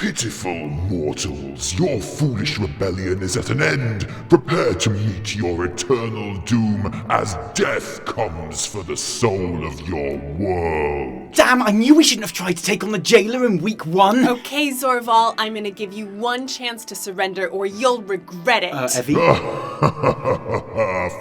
Pitiful mortals, your foolish rebellion is at an end. Prepare to meet your eternal doom as death comes for the soul of your world. Damn, I knew we shouldn't have tried to take on the jailer in week 1. Okay, Zorval, I'm gonna give you one chance to surrender or you'll regret it. Evie?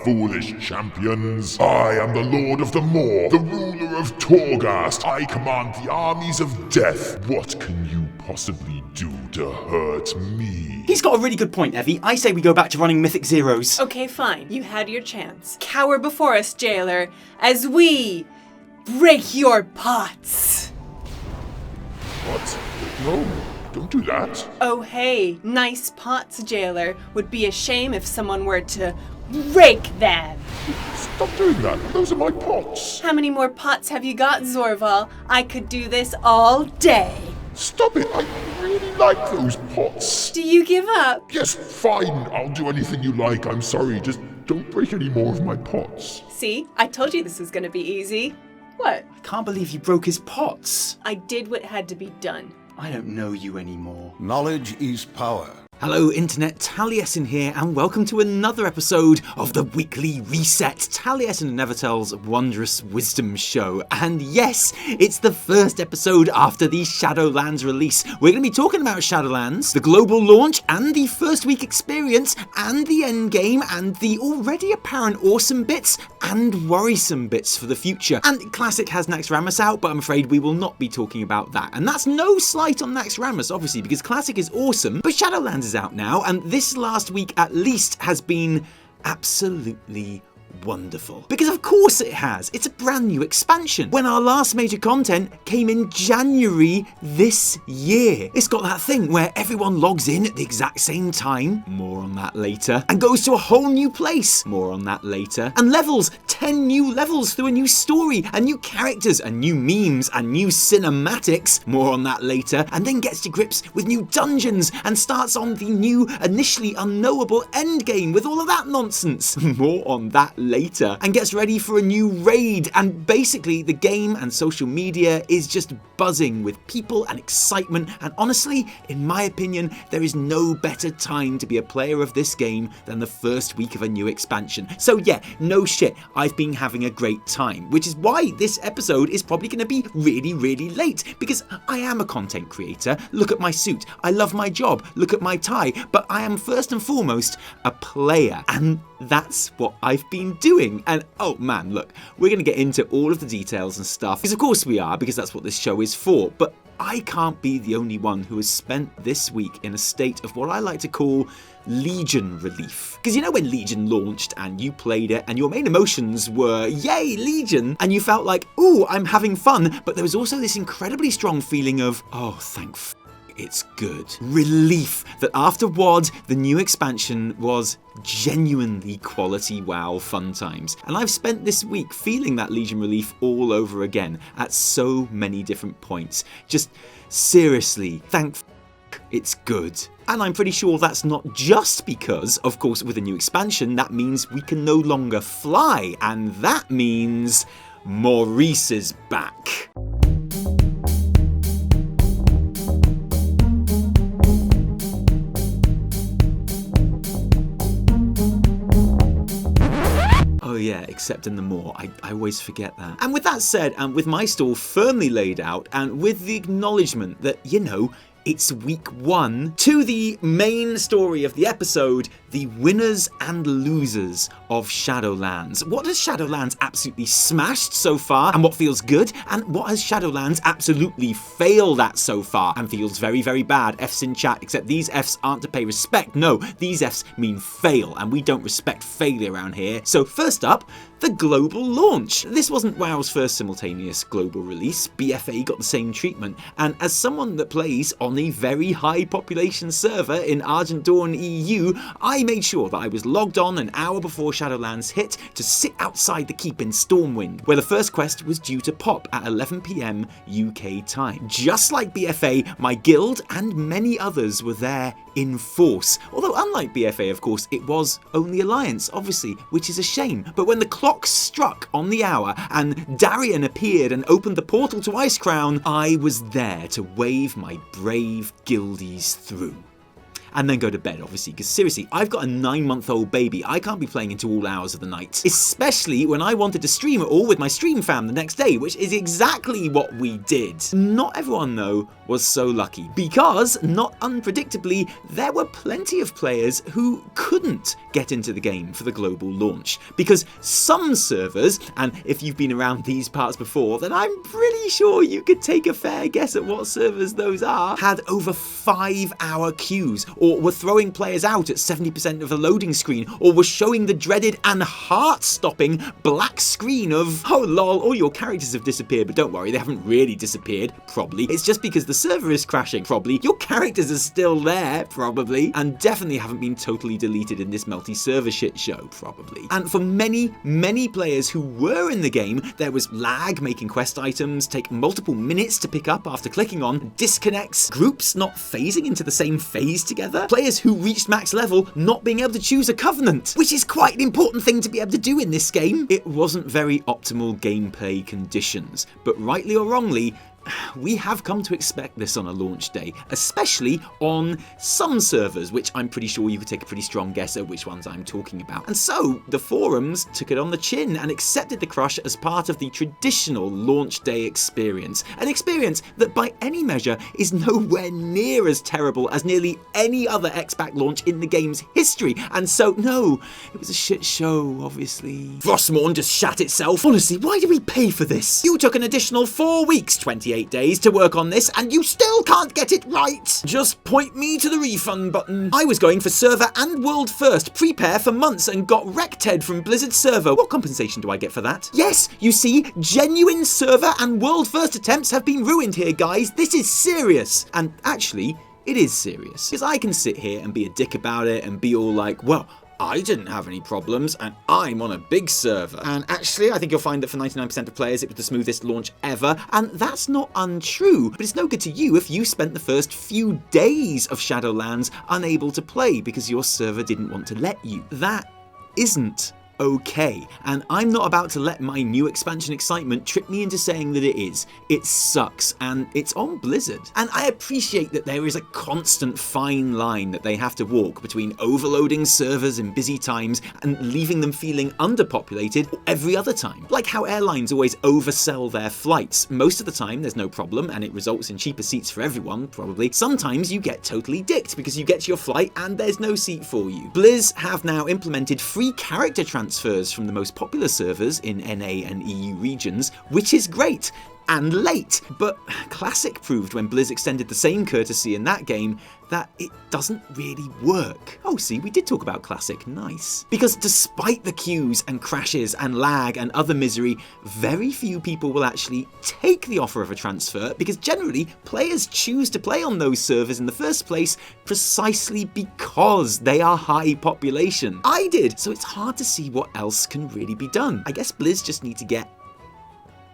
Foolish champions. I am the Lord of the Moor, the ruler of Torghast. I command the armies of death. What can you possibly do to hurt me? He's got a really good point, Evie. I say we go back to running Mythic Zeros. Okay, fine. You had your chance. Cower before us, jailer, as we break your pots. What? No, don't do that. Oh hey, nice pots, jailer. Would be a shame if someone were to break them. Stop doing that. Those are my pots. How many more pots have you got, Zorval? I could do this all day. Stop it. I really like those pots. Do you give up? Yes, fine. I'll do anything you like. I'm sorry. Just don't break any more of my pots. See, I told you this was gonna be easy. What? I can't believe you broke his pots. I did what had to be done. I don't know you anymore. Knowledge is power. Hello Internet, Taliesin here, and welcome to another episode of the weekly reset, Taliesin and Evitel's Wondrous Wisdomshow. And yes, it's the first episode after the Shadowlands release. We're going to be talking about Shadowlands, the global launch, and the first week experience, and the endgame, and the already apparent awesome bits, and worrisome bits for the future. And Classic has Naxxramas out, but I'm afraid we will not be talking about that. And that's no slight on Naxxramas, obviously, because Classic is awesome, but Shadowlands is out now, and this last week at least has been absolutely wonderful. Because of course it has. It's a brand new expansion. When our last major content came in January this year. It's got that thing where everyone logs in at the exact same time, more on that later, and goes to a whole new place, more on that later, and levels 10 new levels through a new story, and new characters, and new memes, and new cinematics, more on that later, and then gets to grips with new dungeons, and starts on the new, initially unknowable endgame with all of that nonsense, more on that later, and gets ready for a new raid, and basically the game and social media is just buzzing with people and excitement, and honestly, in my opinion, there is no better time to be a player of this game than the first week of a new expansion. So yeah, no shit, I've been having a great time, which is why this episode is probably going to be really late, because I am a content creator. Look at my suit, I love my job, look at my tie, but I am first and foremost a player, and that's what I've been doing. And oh man, look, we're going to get into all of the details and stuff, because of course we are, because that's what this show is for, but I can't be the only one who has spent this week in a state of what I like to call Legion relief. Because you know when Legion launched and you played it and your main emotions were, yay, Legion, and you felt like, ooh, I'm having fun, but there was also this incredibly strong feeling of, oh, thank it's good. Relief that after WoD, the new expansion was genuinely quality WoW fun times. And I've spent this week feeling that Legion relief all over again at so many different points. Just seriously, thank it's good. And I'm pretty sure that's not just because, of course, with a new expansion, that means we can no longer fly. And that means Maurice is back. Oh yeah, except in the Moor. I always forget that. And with that said, and with my stall firmly laid out, and with the acknowledgement that, you know, it's week 1, to the main story of the episode, the winners and losers of Shadowlands. What has Shadowlands absolutely smashed so far, and what feels good, and what has Shadowlands absolutely failed at so far, and feels very bad. F's in chat, except these F's aren't to pay respect. No, these F's mean fail, and we don't respect failure around here. So first up, the global launch. This wasn't WoW's first simultaneous global release. BFA got the same treatment, and as someone that plays on a very high population server in Argent Dawn EU, I I made sure that I was logged on an hour before Shadowlands hit to sit outside the keep in Stormwind, where the first quest was due to pop at 11 PM UK time. Just like BFA, my guild and many others were there in force. Although unlike BFA, of course, it was only Alliance, obviously, which is a shame. But when the clock struck on the hour and Darian appeared and opened the portal to Icecrown, I was there to wave my brave guildies through. And then go to bed, obviously, because seriously, I've got a 9-month-old baby. I can't be playing into all hours of the night, especially when I wanted to stream it all with my stream fam the next day, which is exactly what we did. Not everyone, though, was so lucky, because, not unpredictably, there were plenty of players who couldn't get into the game for the global launch, because some servers, and if you've been around these parts before, then I'm pretty sure you could take a fair guess at what servers those are, had over 5-hour queues, or were throwing players out at 70% of the loading screen, or were showing the dreaded and heart-stopping black screen of, oh lol, all your characters have disappeared, but don't worry, they haven't really disappeared, probably. It's just because the server is crashing, probably. Your characters are still there, probably. And definitely haven't been totally deleted in this multi-server shit show, probably. And for many, many players who were in the game, there was lag making quest items take multiple minutes to pick up after clicking on, disconnects, groups not phasing into the same phase together, players who reached max level not being able to choose a covenant, which is quite an important thing to be able to do in this game. It wasn't very optimal gameplay conditions, but rightly or wrongly, we have come to expect this on a launch day, especially on some servers, which I'm pretty sure you could take a pretty strong guess at which ones I'm talking about. And so the forums took it on the chin and accepted the crush as part of the traditional launch day experience, an experience that by any measure is nowhere near as terrible as nearly any other Expac launch in the game's history. And so, no, it was a shit show, obviously. Frostmourne just shat itself. Honestly, why did we pay for this? You took an additional 4 weeks, 28 days to work on this, and you still can't get it right. Just point me to the refund button. I was going for server and world first, prepare for months, and got wrecked from Blizzard's server. What compensation do I get for that? Yes, you see, genuine server and world first attempts have been ruined here, guys. This is serious. And actually, it is serious. Because I can sit here and be a dick about it and be all like, well, I didn't have any problems, and I'm on a big server. And actually, I think you'll find that for 99% of players, it was the smoothest launch ever, and that's not untrue, but it's no good to you if you spent the first few days of Shadowlands unable to play because your server didn't want to let you. That isn't okay, and I'm not about to let my new expansion excitement trick me into saying that it is. It sucks, and it's on Blizzard. And I appreciate that there is a constant fine line that they have to walk between overloading servers in busy times and leaving them feeling underpopulated every other time. Like how airlines always oversell their flights. Most of the time there's no problem and it results in cheaper seats for everyone, probably. Sometimes you get totally dicked because you get to your flight and there's no seat for you. Blizz have now implemented free character transfers from the most popular servers in NA and EU regions, which is great. And late, but Classic proved when Blizz extended the same courtesy in that game that it doesn't really work. Oh, see, we did talk about Classic, nice. Because despite the queues and crashes and lag and other misery, very few people will actually take the offer of a transfer because generally players choose to play on those servers in the first place precisely because they are high population. I did, so it's hard to see what else can really be done. I guess Blizz just need to get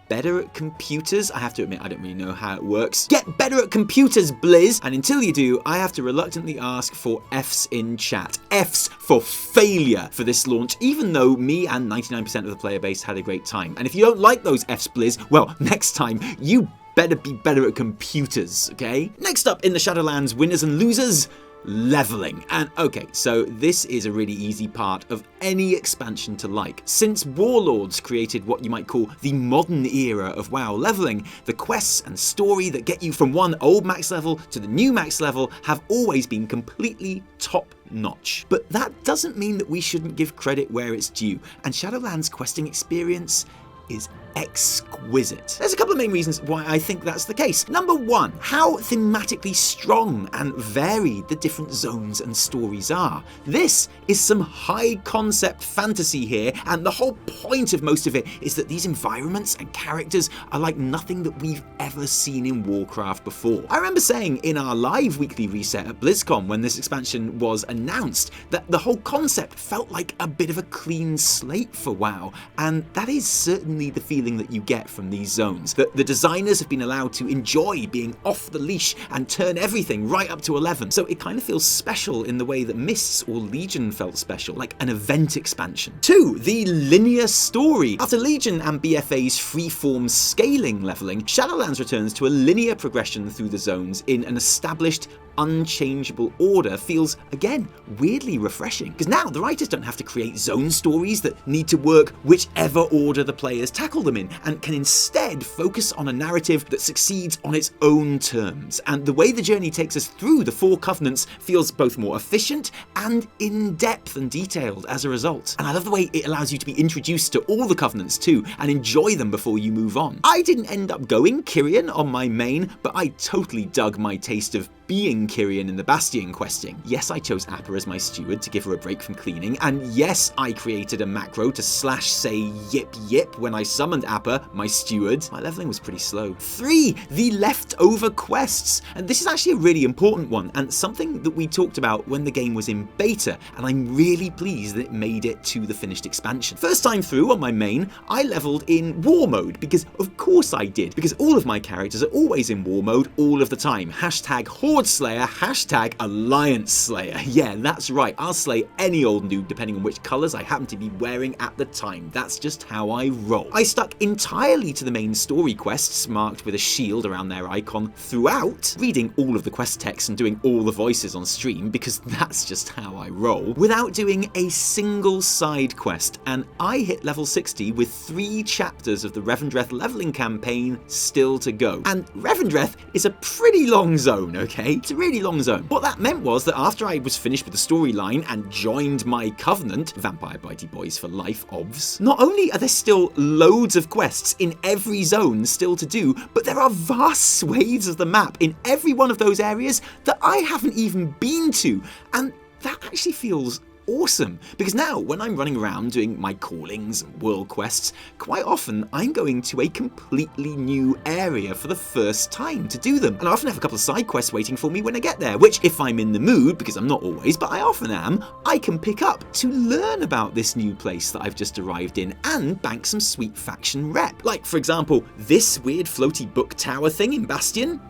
better at computers. I have to admit, I don't really know how it works. Get better at computers, Blizz! And until you do, I have to reluctantly ask for Fs in chat. Fs for failure for this launch, even though me and 99% of the player base had a great time. And if you don't like those Fs, Blizz, well, next time, you better be better at computers, okay? Next up in the Shadowlands winners and losers, leveling. And okay, so this is a really easy part of any expansion to like. Since Warlords created what you might call the modern era of WoW leveling, the quests and story that get you from one old max level to the new max level have always been completely top notch. But that doesn't mean that we shouldn't give credit where it's due, and Shadowlands questing experience is exquisite. There's a couple of main reasons why I think that's the case. Number one, how thematically strong and varied the different zones and stories are. This is some high concept fantasy here, and the whole point of most of it is that these environments and characters are like nothing that we've ever seen in Warcraft before. I remember saying in our live weekly reset at BlizzCon when this expansion was announced that the whole concept felt like a bit of a clean slate for WoW, and that is certainly the feeling that you get from these zones. That the designers have been allowed to enjoy being off the leash and turn everything right up to 11, so it kind of feels special in the way that Mists or Legion felt special, like an event expansion. 2. The linear story. After Legion and BFA's freeform scaling leveling, Shadowlands returns to a linear progression through the zones in an established, unchangeable order. Feels, again, weirdly refreshing. Because now the writers don't have to create zone stories that need to work whichever order the players tackle them in, and can instead focus on a narrative that succeeds on its own terms. And the way the journey takes us through the 4 covenants feels both more efficient and in-depth and detailed as a result. And I love the way it allows you to be introduced to all the covenants too, and enjoy them before you move on. I didn't end up going Kyrian on my main, but I totally dug my taste of being Kyrian in the Bastion questing. Yes, I chose Appa as my steward to give her a break from cleaning, and yes, I created a macro to say yip yip when I summoned Appa, my steward. My leveling was pretty slow. 3. The leftover quests. And this is actually a really important one, and something that we talked about when the game was in beta, and I'm really pleased that it made it to the finished expansion. First time through on my main, I leveled in war mode, because of course I did, because all of my characters are always in war mode all of the time. Hashtag Horde Slayer, hashtag Alliance Slayer. Yeah, that's right, I'll slay any old noob depending on which colours I happen to be wearing at the time. That's just how I roll. I stuck entirely to the main story quests, marked with a shield around their icon throughout, reading all of the quest text and doing all the voices on stream, because that's just how I roll, without doing a single side quest, and I hit level 60 with 3 chapters of the Revendreth leveling campaign still to go. And Revendreth is a pretty long zone, okay? It's a really long zone. What that meant was that after I was finished with the storyline and joined my covenant, Vampire Bitey Boys for life, obvs, not only are there still loads of quests in every zone still to do, but there are vast swathes of the map in every one of those areas that I haven't even been to, and that actually feels awesome, because now when I'm running around doing my callings and world quests, quite often I'm going to a completely new area for the first time to do them, and I often have a couple of side quests waiting for me when I get there, which, if I'm in the mood, because I'm not always, but I often am, I can pick up to learn about this new place that I've just arrived in and bank some sweet faction rep. Like, for example, this weird floaty book tower thing in Bastion.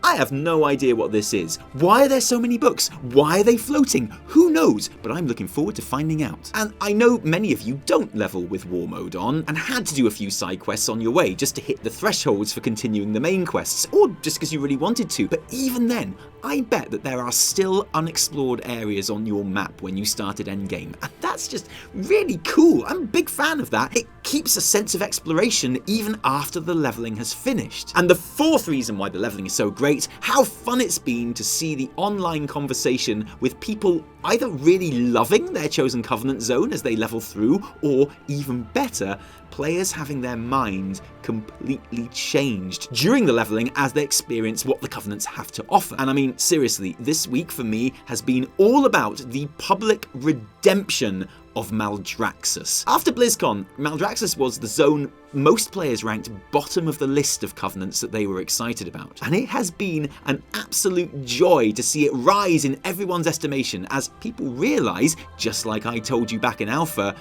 I have no idea what this is. Why are there so many books? Why are they floating? Who knows? But I'm looking forward to finding out. And I know many of you don't level with war mode on and had to do a few side quests on your way just to hit the thresholds for continuing the main quests, or just because you really wanted to. But even then, I bet that there are still unexplored areas on your map when you started endgame, and that's just really cool. I'm a big fan of that. It keeps a sense of exploration even after the leveling has finished. And the 4th reason why the leveling is so great, how fun it's been to see the online conversation with people either really loving their chosen covenant zone as they level through, or even better, players having their mind completely changed during the leveling as they experience what the covenants have to offer. And I mean, seriously, this week for me has been all about the public redemption of Maldraxxus. After BlizzCon, Maldraxxus was the zone most players ranked bottom of the list of covenants that they were excited about. And it has been an absolute joy to see it rise in everyone's estimation as people realise, just like I told you back in Alpha,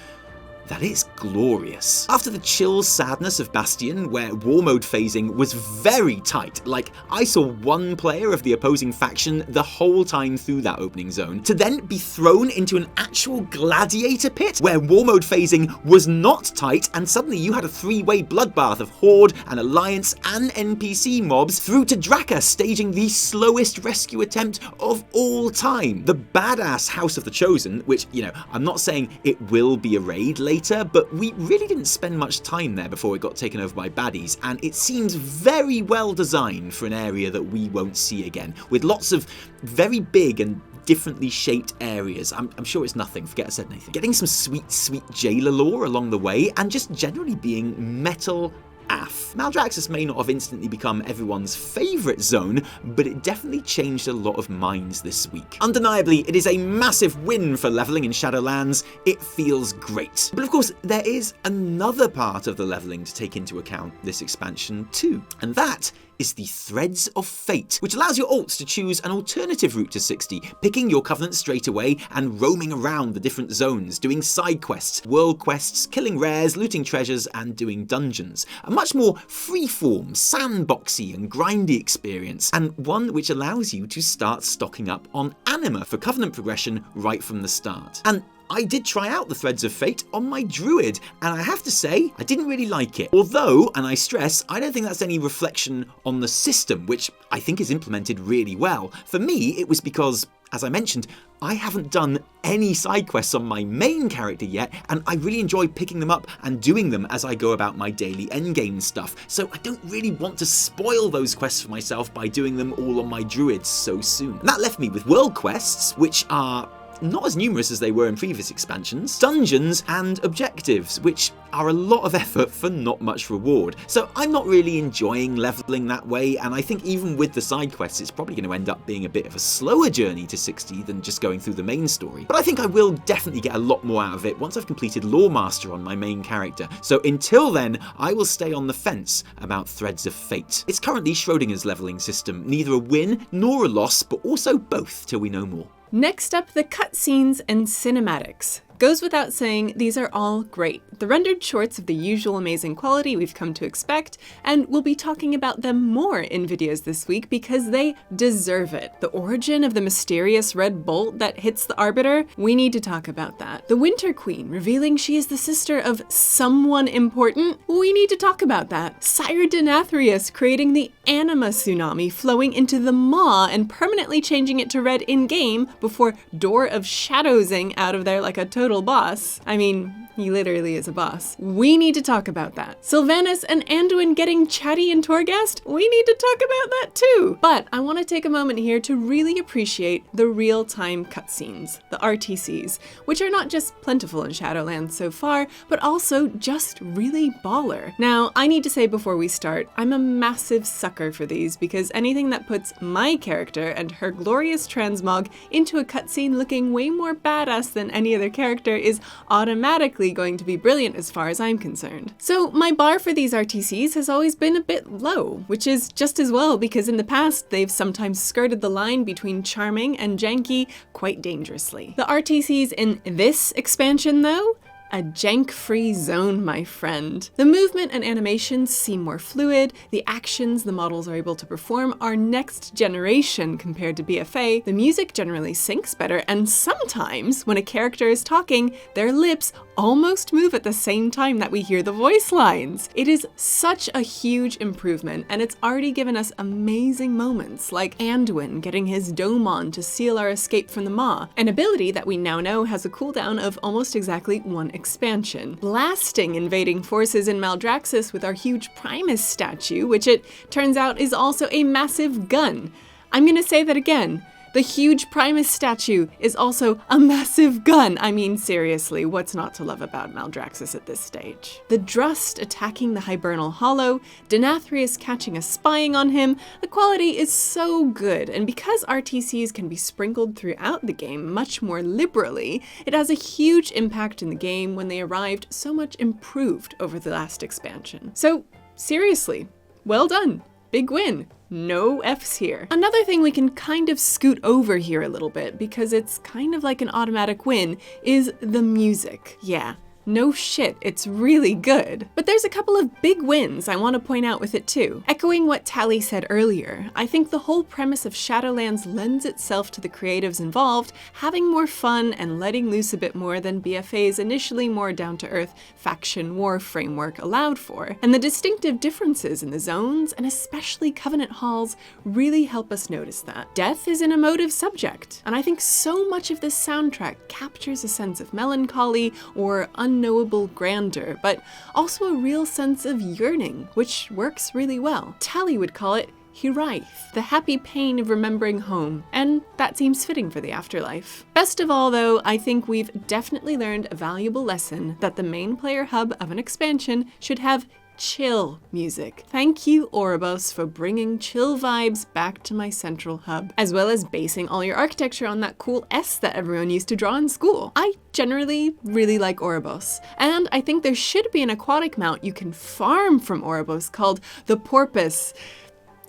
that it's glorious. After the chill sadness of Bastion, where war mode phasing was very tight, like I saw one player of the opposing faction the whole time through that opening zone, to then be thrown into an actual gladiator pit where war mode phasing was not tight, and suddenly you had a 3-way bloodbath of Horde and Alliance and NPC mobs, through to Draka staging the slowest rescue attempt of all time. The badass House of the Chosen, which, you know, I'm not saying it will be a raid later, but we really didn't spend much time there before it got taken over by baddies, and it seems very well designed for an area that we won't see again, with lots of very big and differently shaped areas. I'm sure it's nothing, forget I said anything. Getting some sweet jailer lore along the way, and just generally being metal AF. Maldraxxus may not have instantly become everyone's favourite zone, but it definitely changed a lot of minds this week. Undeniably, it is a massive win for levelling in Shadowlands. It feels great. But of course, there is another part of the levelling to take into account this expansion too, and that is the Threads of Fate, which allows your alts to choose an alternative route to 60, picking your covenant straight away and roaming around the different zones, doing side quests, world quests, killing rares, looting treasures, and doing dungeons. A much more freeform, sandboxy and grindy experience, and one which allows you to start stocking up on anima for covenant progression right from the start. And I did try out the Threads of Fate on my druid, and I have to say, I didn't really like it. Although, and I stress, I don't think that's any reflection on the system, which I think is implemented really well. For me, it was because, as I mentioned, I haven't done any side quests on my main character yet, and I really enjoy picking them up and doing them as I go about my daily endgame stuff. So I don't really want to spoil those quests for myself by doing them all on my druids so soon. And that left me with world quests, which are not as numerous as they were in previous expansions, dungeons and objectives, which are a lot of effort for not much reward. So I'm not really enjoying leveling that way, and I think even with the side quests, it's probably going to end up being a bit of a slower journey to 60 than just going through the main story. But I think I will definitely get a lot more out of it once I've completed Lore Master on my main character. So until then, I will stay on the fence about Threads of Fate. It's currently Schrodinger's leveling system, neither a win nor a loss, but also both till we know more. Next up, the cutscenes and cinematics. Goes without saying, these are all great. The rendered shorts of the usual amazing quality we've come to expect, and we'll be talking about them more in videos this week because they deserve it. The origin of the mysterious red bolt that hits the Arbiter, we need to talk about that. The Winter Queen revealing she is the sister of someone important, we need to talk about that. Sire Denathrius creating the anima tsunami flowing into the maw and permanently changing it to red in-game before Door of Shadowsing out of there like a total boss. I mean, he literally is a boss. We need to talk about that. Sylvanas and Anduin getting chatty in Torghast? We need to talk about that too. But I want to take a moment here to really appreciate the real-time cutscenes, the RTCs, which are not just plentiful in Shadowlands so far, but also just really baller. Now, I need to say before we start, I'm a massive sucker for these because anything that puts my character and her glorious transmog into a cutscene looking way more badass than any other character is automatically going to be brilliant as far as I'm concerned. So my bar for these RTCs has always been a bit low, which is just as well because in the past they've sometimes skirted the line between charming and janky quite dangerously. The RTCs in this expansion though, a jank-free zone, my friend. The movement and animations seem more fluid, the actions the models are able to perform are next generation compared to BFA, the music generally syncs better, and sometimes, when a character is talking, their lips almost move at the same time that we hear the voice lines. It is such a huge improvement, and it's already given us amazing moments, like Anduin getting his dome on to seal our escape from the maw, an ability that we now know has a cooldown of almost exactly 1 expansion. Blasting invading forces in Maldraxxus with our huge Primus statue, which it turns out is also a massive gun. I'm gonna say that again. The huge Primus statue is also a massive gun. I mean, seriously, what's not to love about Maldraxxus at this stage? The Drust attacking the Hibernal Hollow, Denathrius catching a spying on him, the quality is so good, and because RTCs can be sprinkled throughout the game much more liberally, it has a huge impact in the game when they arrived so much improved over the last expansion. So, seriously, well done. Big win. No Fs here. Another thing we can kind of scoot over here a little bit because it's kind of like an automatic win is the music. Yeah. No shit, it's really good. But there's a couple of big wins I want to point out with it too. Echoing what Tally said earlier, I think the whole premise of Shadowlands lends itself to the creatives involved having more fun and letting loose a bit more than BFA's initially more down-to-earth faction war framework allowed for. And the distinctive differences in the zones, and especially Covenant halls, really help us notice that. Death is an emotive subject, and I think so much of this soundtrack captures a sense of melancholy or unknowable grandeur, but also a real sense of yearning, which works really well. Tally would call it Hiraeth, the happy pain of remembering home, and that seems fitting for the afterlife. Best of all though, I think we've definitely learned a valuable lesson that the main player hub of an expansion should have chill music. Thank you, Oribos, for bringing chill vibes back to my central hub, as well as basing all your architecture on that cool S that everyone used to draw in school. I generally really like Oribos, and I think there should be an aquatic mount you can farm from Oribos called the Porpoise.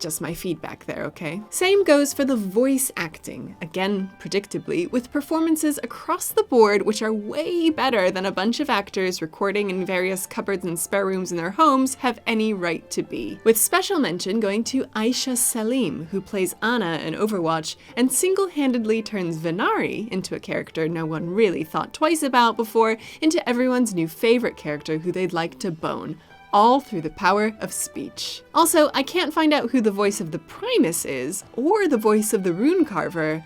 Just my feedback there, okay? Same goes for the voice acting, again, predictably, with performances across the board which are way better than a bunch of actors recording in various cupboards and spare rooms in their homes have any right to be. With special mention going to Aisha Salim, who plays Ana in Overwatch and single-handedly turns Venari into a character no one really thought twice about before into everyone's new favorite character who they'd like to bone. All through the power of speech. Also, I can't find out who the voice of the Primus is, or the voice of the Rune Carver,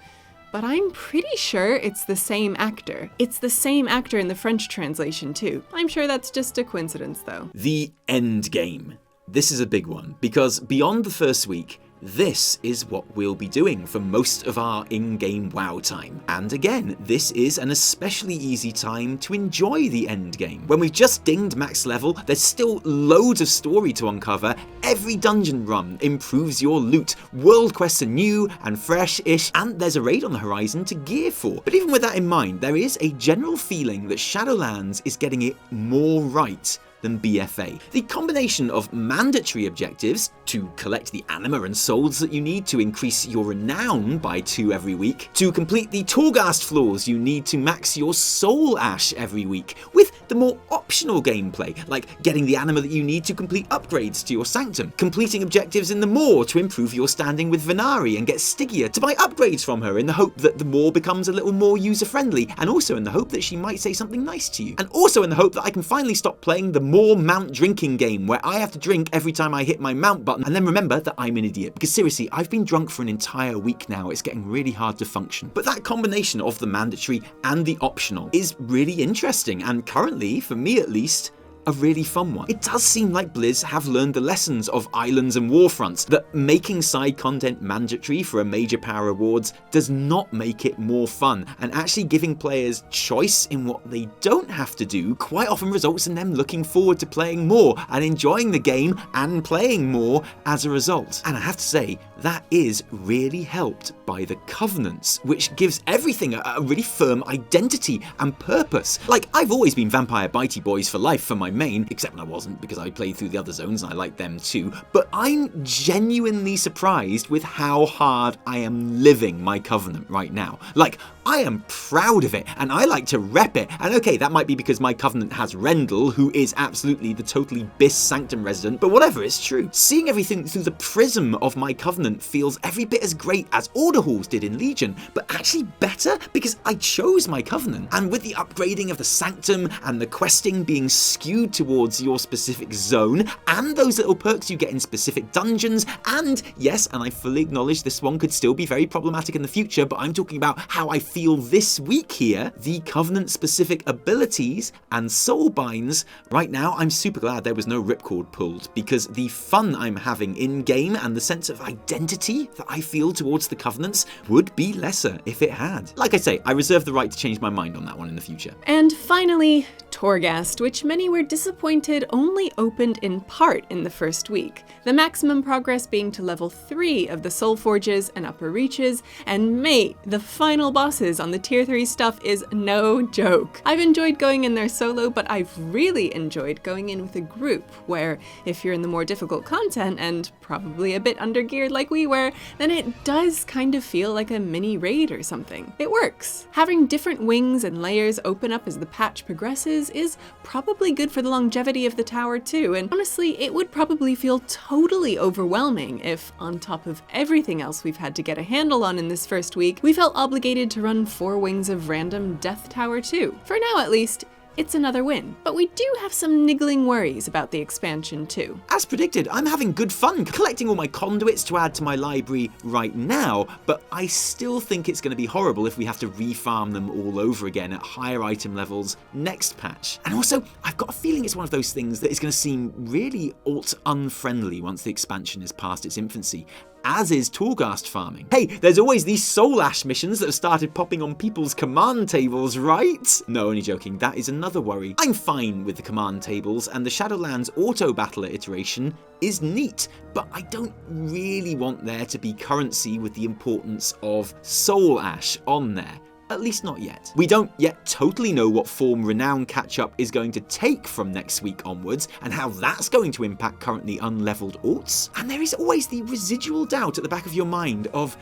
but I'm pretty sure it's the same actor. It's the same actor in the French translation too. I'm sure that's just a coincidence though. The end game. This is a big one, because beyond the first week, this is what we'll be doing for most of our in-game WoW time. And again, this is an especially easy time to enjoy the end game. When we've just dinged max level, there's still loads of story to uncover. Every dungeon run improves your loot. World quests are new and fresh-ish, and there's a raid on the horizon to gear for. But even with that in mind, there is a general feeling that Shadowlands is getting it more right than BFA. The combination of mandatory objectives to collect the anima and souls that you need to increase your renown by 2 every week, to complete the Torghast floors you need to max your soul ash every week, with the more optional gameplay, like getting the anima that you need to complete upgrades to your sanctum, completing objectives in the Moor to improve your standing with Venari and get Stygia to buy upgrades from her in the hope that the Moor becomes a little more user-friendly, and also in the hope that she might say something nice to you, and also in the hope that I can finally stop playing the Moor mount drinking game where I have to drink every time I hit my mount button and then remember that I'm an idiot. Because seriously, I've been drunk for an entire week now. It's getting really hard to function. But that combination of the mandatory and the optional is really interesting, and currently, for me at least, a really fun one. It does seem like Blizz have learned the lessons of Islands and Warfronts, that making side content mandatory for a major power rewards does not make it more fun, and actually giving players choice in what they don't have to do quite often results in them looking forward to playing more and enjoying the game and playing more as a result. And I have to say, that is really helped by the Covenants, which gives everything a really firm identity and purpose. Like, I've always been Vampire Bitey Boys for life for my main, except when I wasn't, because I played through the other zones and I like them too, but I'm genuinely surprised with how hard I am living my Covenant right now. Like, I am proud of it, and I like to rep it, and okay, that might be because my Covenant has Rendell, who is absolutely the totally Biss Sanctum resident, but whatever, it's true. Seeing everything through the prism of my Covenant feels every bit as great as Order Halls did in Legion, but actually better because I chose my Covenant, and with the upgrading of the Sanctum and the questing being skewed towards your specific zone, and those little perks you get in specific dungeons, and yes, and I fully acknowledge this one could still be very problematic in the future, but I'm talking about how I feel this week here, the Covenant specific abilities and soul binds. Right now, I'm super glad there was no ripcord pulled, because the fun I'm having in game and the sense of identity that I feel towards the Covenants would be lesser if it had. Like I say, I reserve the right to change my mind on that one in the future. And finally, Torghast, which many were disappointed only opened in part in the first week, the maximum progress being to level 3 of the Soul Forges and Upper Reaches, and mate, the final bosses on the tier 3 stuff is no joke. I've enjoyed going in there solo, but I've really enjoyed going in with a group, where if you're in the more difficult content and probably a bit undergeared like we were, then it does kind of feel like a mini raid or something. It works. Having different wings and layers open up as the patch progresses is probably good for the longevity of the tower too, and honestly, it would probably feel totally overwhelming if, on top of everything else we've had to get a handle on in this first week, we felt obligated to run 4 wings of random Death Tower too. For now at least, it's another win. But we do have some niggling worries about the expansion too. As predicted, I'm having good fun collecting all my conduits to add to my library right now, but I still think it's going to be horrible if we have to refarm them all over again at higher item levels next patch. And also, I've got a feeling it's one of those things that is going to seem really alt-unfriendly once the expansion is past its infancy, as is Torghast farming. Hey, there's always these Soul Ash missions that have started popping on people's command tables, right? No, only joking, that is another worry. I'm fine with the command tables, and the Shadowlands auto battler iteration is neat, but I don't really want there to be currency with the importance of Soul Ash on there. At least not yet. We don't yet totally know what form Renown catch-up is going to take from next week onwards, and how that's going to impact currently unleveled alts. And there is always the residual doubt at the back of your mind of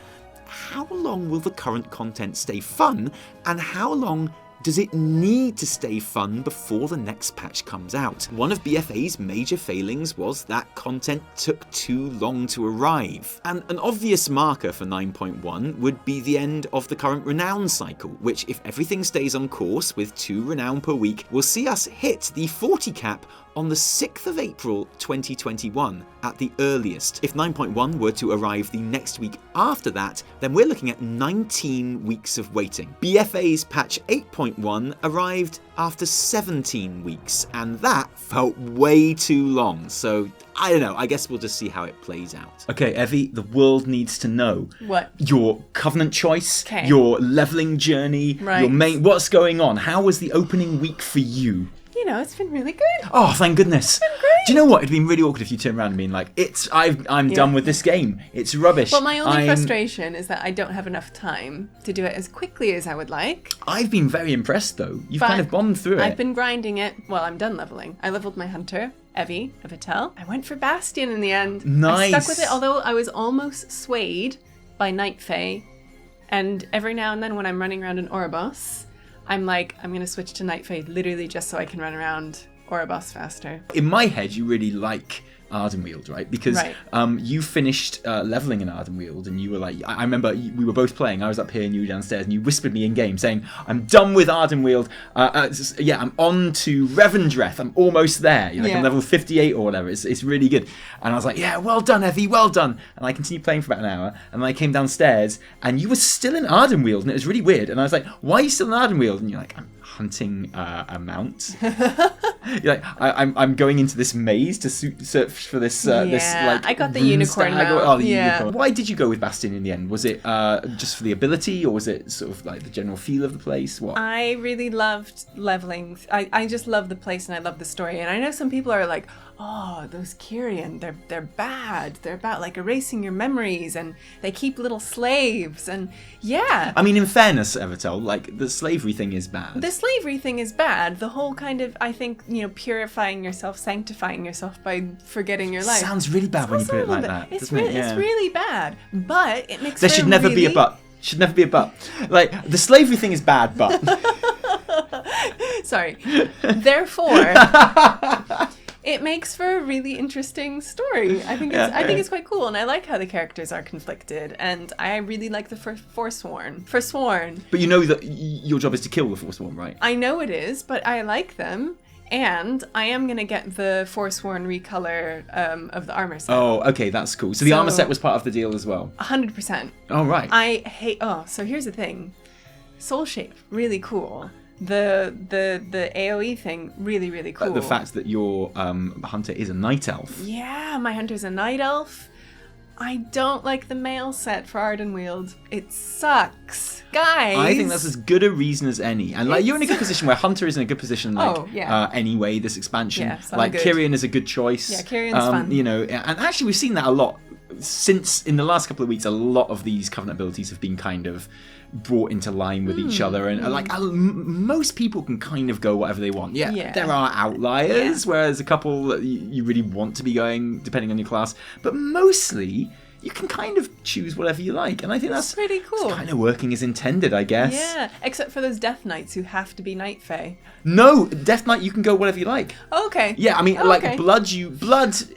how long will the current content stay fun, and how long does it need to stay fun before the next patch comes out? One of BFA's major failings was that content took too long to arrive. And an obvious marker for 9.1 would be the end of the current Renown cycle, which, if everything stays on course with 2 Renown per week, will see us hit the 40 cap on the 6th of April 2021 at the earliest. If 9.1 were to arrive the next week after that, then we're looking at 19 weeks of waiting. BFA's patch 8.1 arrived after 17 weeks, and that felt way too long, so I don't know, I guess we'll just see how it plays out. Okay, Evie, the world needs to know. What? Your covenant choice, Okay. your leveling journey, Right. your main, what's going on? How was the opening week for you? You know, it's been really good. Oh, thank goodness. been great. Do you know what? It'd been really awkward if you turned around and been like, I'm done with this game. It's rubbish. Well, my only frustration is that I don't have enough time to do it as quickly as I would like. I've been very impressed, though. You've But kind of gone through it. I've been grinding it. Well, I'm done leveling. I leveled my hunter, Evitel. I went for Bastion in the end. Nice. I stuck with it, although I was almost swayed by Night Fae. And every now and then when I'm running around an Ouroboros, I'm like, I'm going to switch to Night Fae literally just so I can run around Ouroboros faster. In my head, you really like Ardenweald, right? Because Right. You finished leveling in Ardenweald, and you were like, I remember we were both playing. I was up here and you were downstairs, and you whispered me in game saying, "I'm done with Ardenweald. I'm on to Revendreth. I'm almost there. You're like, Yeah. I'm level 58 or whatever. It's really good." And I was like, "Yeah, well done, Evie, well done." And I continued playing for about an hour, and then I came downstairs, and you were still in Ardenweald, and it was really weird. And I was like, "Why are you still in Ardenweald?" And you're like, "I'm hunting a mount." You're like, I'm going into this maze to search for this. I got the rune unicorn stag. mount. Oh, the Yeah. unicorn. Why did you go with Bastion in the end? Was it just for the ability, or was it sort of like the general feel of the place? What? I really loved leveling. I just love the place and I love the story. And I know some people are like, "Oh, those Kyrian, they're bad. They're about like erasing your memories, and they keep little slaves." And yeah, I mean, in fairness, Evitel, like the slavery thing is bad. the slavery thing is bad. The whole kind of, I think, purifying yourself, sanctifying yourself by forgetting your life. Sounds really bad when you put it like that. It's doesn't it? really, Yeah. it's really bad. But it makes There for should never be a really- but. Should never be a but. Like the slavery thing is bad, but Sorry. Therefore, it makes for a really interesting story. I think it's quite cool, and I like how the characters are conflicted, and I really like the Forsworn. But you know that your job is to kill the Forsworn, right? I know it is, but I like them, and I am gonna get the Forsworn recolor of the armor set. Oh, okay, that's cool. So the armor set was part of the deal as well. 100%. Oh, right. So here's the thing. Soul shape, really cool. The AoE thing, really, really cool. The fact that your hunter is a night elf. Yeah, my hunter's a night elf. I don't like the male set for Ardenweald. It sucks. Guys! I think that's as good a reason as any. And like you're in a good position where Hunter is in a good position anyway, this expansion. Yeah, so like good. Kyrian is a good choice. Yeah, Kyrian's fun. You know, and actually we've seen that a lot. Since in the last couple of weeks, a lot of these Covenant abilities have been kind of brought into line with each other, and like most people can kind of go whatever they want. Yeah. There are outliers, whereas a couple that you really want to be going depending on your class, but mostly you can kind of choose whatever you like, and I think that's pretty cool. It's kind of working as intended, I guess. Yeah, except for those Death Knights who have to be Night Fae. No, Death Knight, you can go whatever you like. Okay. Yeah, I mean, okay. Blood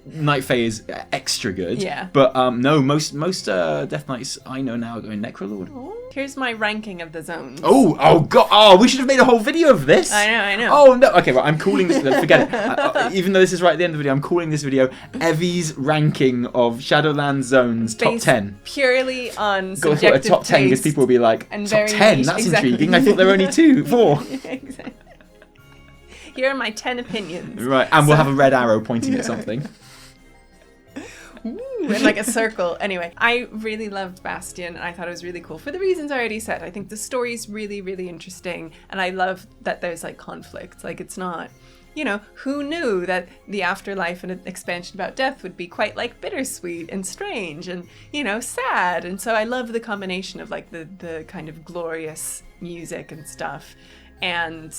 Night Fae is extra good. Yeah. But no, most Death Knights I know now are going Necrolord. Oh. Here's my ranking of the zones. Oh god! Oh, we should have made a whole video of this. I know. Oh no! Okay, right. I'm calling this. Forget it. Even though this is right at the end of the video, I'm calling this video Evie's ranking of Shadowlands zones top 10. Purely on Got subjective a top 10 because people will be like, and top 10? niche. That's Exactly. intriguing. I thought there were only 4. Exactly. Here are my 10 opinions. Right, and we'll have a red arrow pointing at something. Ooh, in like a circle. Anyway, I really loved Bastion, and I thought it was really cool for the reasons I already said. I think the story's really, really interesting, and I love that there's like conflict. Like, it's not, who knew that the afterlife and an expansion about death would be quite like bittersweet and strange and, sad. And so I love the combination of like the kind of glorious music and stuff. And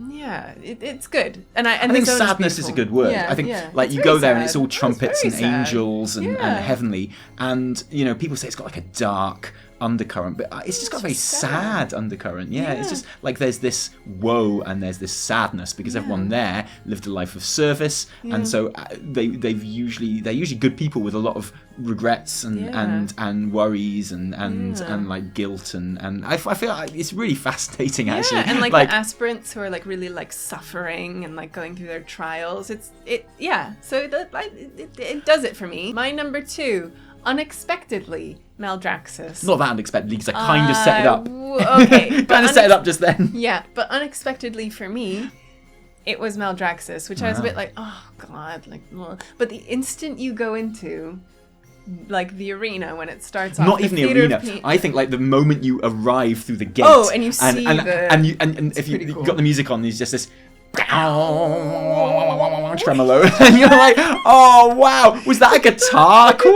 yeah, it's good. And I think sadness is a good word. Yeah, I think It's you go there sad. and it's all trumpets and very sad. angels and Yeah. heavenly, and people say it's got like a dark undercurrent, but it's just got a very sad undercurrent. Yeah, it's just like there's this woe and there's this sadness because everyone there lived a life of service, and so they're usually good people with a lot of regrets and worries and like guilt and I feel like it's really fascinating actually. Yeah, and like the aspirants who are like really like suffering and like going through their trials. So it does it for me. My number 2, unexpectedly, Maldraxxus. Not that unexpectedly, because I kind of set it up. Okay. Kind of set it up just then. Yeah, but unexpectedly for me, it was Maldraxxus, which I was a bit like, oh god, like. Ugh. But the instant you go into, like, the arena when it starts off, not even the arena. I think like the moment you arrive through the gate. Oh, and you see and if pretty you've cool. got the music on, there's just this tremolo, and you're like, oh wow, was that a guitar chord?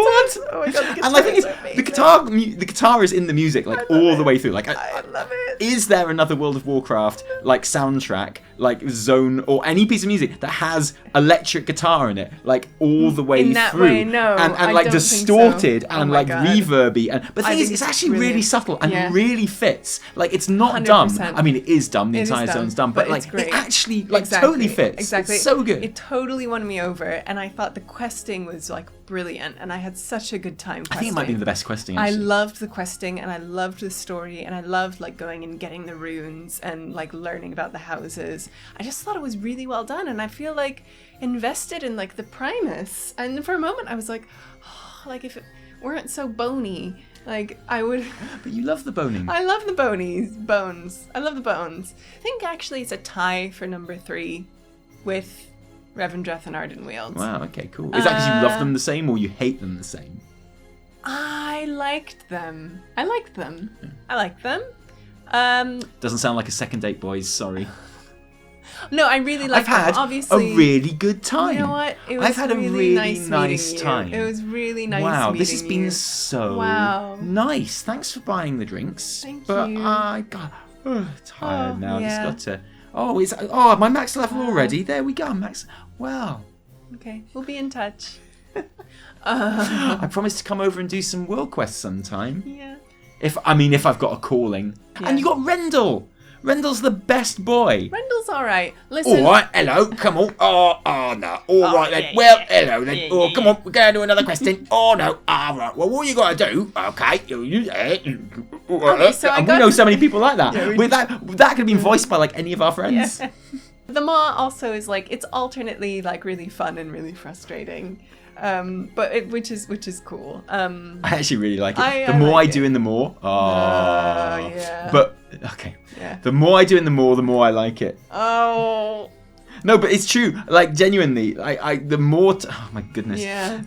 Oh my god, the And I think guitars are the guitar is in the music like all the way through. Like I love it. Is there another World of Warcraft like soundtrack, like zone or any piece of music that has electric guitar in it, like all the way in that through, way, no, and I like don't distorted think so. and Oh my like God. reverby, but the I thing is, think it's it's actually really brilliant. subtle and Yeah. really fits. Like it's not dumb. 100%. I mean, it is dumb. The It is entire dumb, zone's dumb, but but it's like great. it actually like Exactly, totally fits. Exactly. It's so good. It totally won me over, and I thought the questing was like brilliant, and I had such a good time questing. I think it might be the best questing. I Actually. loved the questing, and I loved the story, and I loved like going and getting the runes and like learning about the houses. I just thought it was really well done, and I feel like invested in like the Primus. And for a moment, I was like, oh, like if it weren't so bony, like I would. But you love the boning. I love the bones. I love the bones. I think actually it's a tie for number 3 with Revendreth and Ardenweald. Wow. Okay. Cool. Is that because you love them the same or you hate them the same? I liked them. I liked them. Doesn't sound like a second date, boys. Sorry. No, I really liked I've had them. Obviously, a really good time. You know what? It was I've had a really nice meeting time. you. It was really nice Wow, meeting this has been you. so Wow. nice. Thanks for buying the drinks. Thank but you. I got tired Oh, now. yeah. Just got to. My max level already. There we go. Max. Wow. Okay, we'll be in touch. I promised to come over and do some world quests sometime. Yeah. If I've got a calling. Yeah. And you got Rendell. Rendell's the best boy. Rendell's all right. Listen. All right, hello, come on. Oh, no. All right then. yeah, Well, yeah. hello then. Yeah, Come on, we're going to do another question. Oh, no. All right. Well, what you got to do? Okay. Okay, so I we got know to- so many people like that. Yeah, we With that could have been voiced by like any of our friends. Yeah. The Maw also is like, it's alternately like really fun and really frustrating. Which is cool. I actually really like it. I The more like I do it. in the more. Oh, yeah. But okay. Yeah. The more I do in the more I like it. Oh. No, but it's true. Like genuinely, the more. Oh my goodness. Yeah.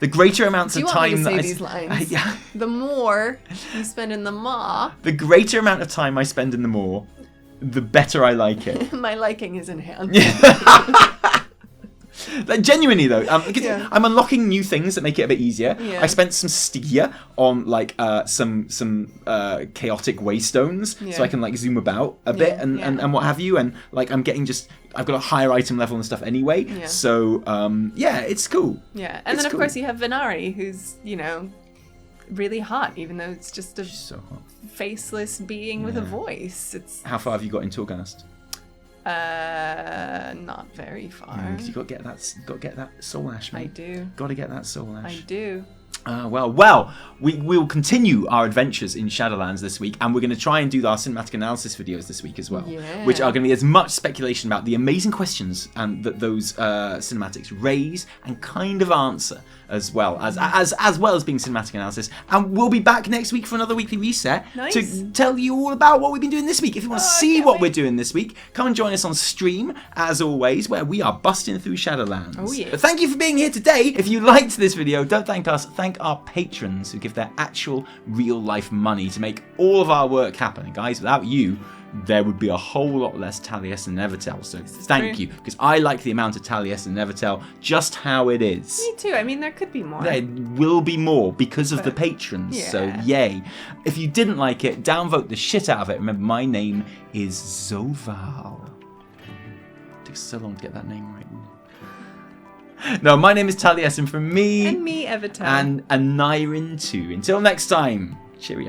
The greater amounts Do you of want me time to say that these lines? yeah. The more you spend in the Maw, The greater amount of time I spend in the more, the better I like it. my liking is enhanced. Like, genuinely though, 'cause Yeah. I'm unlocking new things that make it a bit easier. Yeah. I spent some steer on like some chaotic waystones, so I can like zoom about a bit and what have you. And like I'm getting I've got a higher item level and stuff anyway. Yeah. So it's cool. Yeah, and then of course you have Venari, who's really hot, even though it's just a So hot. faceless being with a voice. It's How far have you got in Torghast? not very far. Because you got to get that soul ash, mate. I do. Got to get that soul ash. I do. Well, we will continue our adventures in Shadowlands this week, and we're going to try and do our cinematic analysis videos this week as well, Yeah. which are going to be as much speculation about the amazing questions that those cinematics raise and kind of answer, as well as being cinematic analysis. And we'll be back next week for another weekly reset to tell you all about what we've been doing this week. If you want to see what we're doing this week, come and join us on stream, as always, where we are busting through Shadowlands. Oh, yeah. But thank you for being here today. If you liked this video, don't thank us, thank our patrons who give their actual real life money to make all of our work happen. And guys, without you, there would be a whole lot less Taliesin and Evitel. So thank you, because I like the amount of Taliesin and Evitel just how it is. Me too. I mean, there could be more. There will be more because of the patrons. Yeah. So yay. If you didn't like it, downvote the shit out of it. Remember, my name is Zoval. It took so long to get that name right. No, my name is Taliesin from me. And me, Evitel. And Nyrin too. Until next time, cheerio.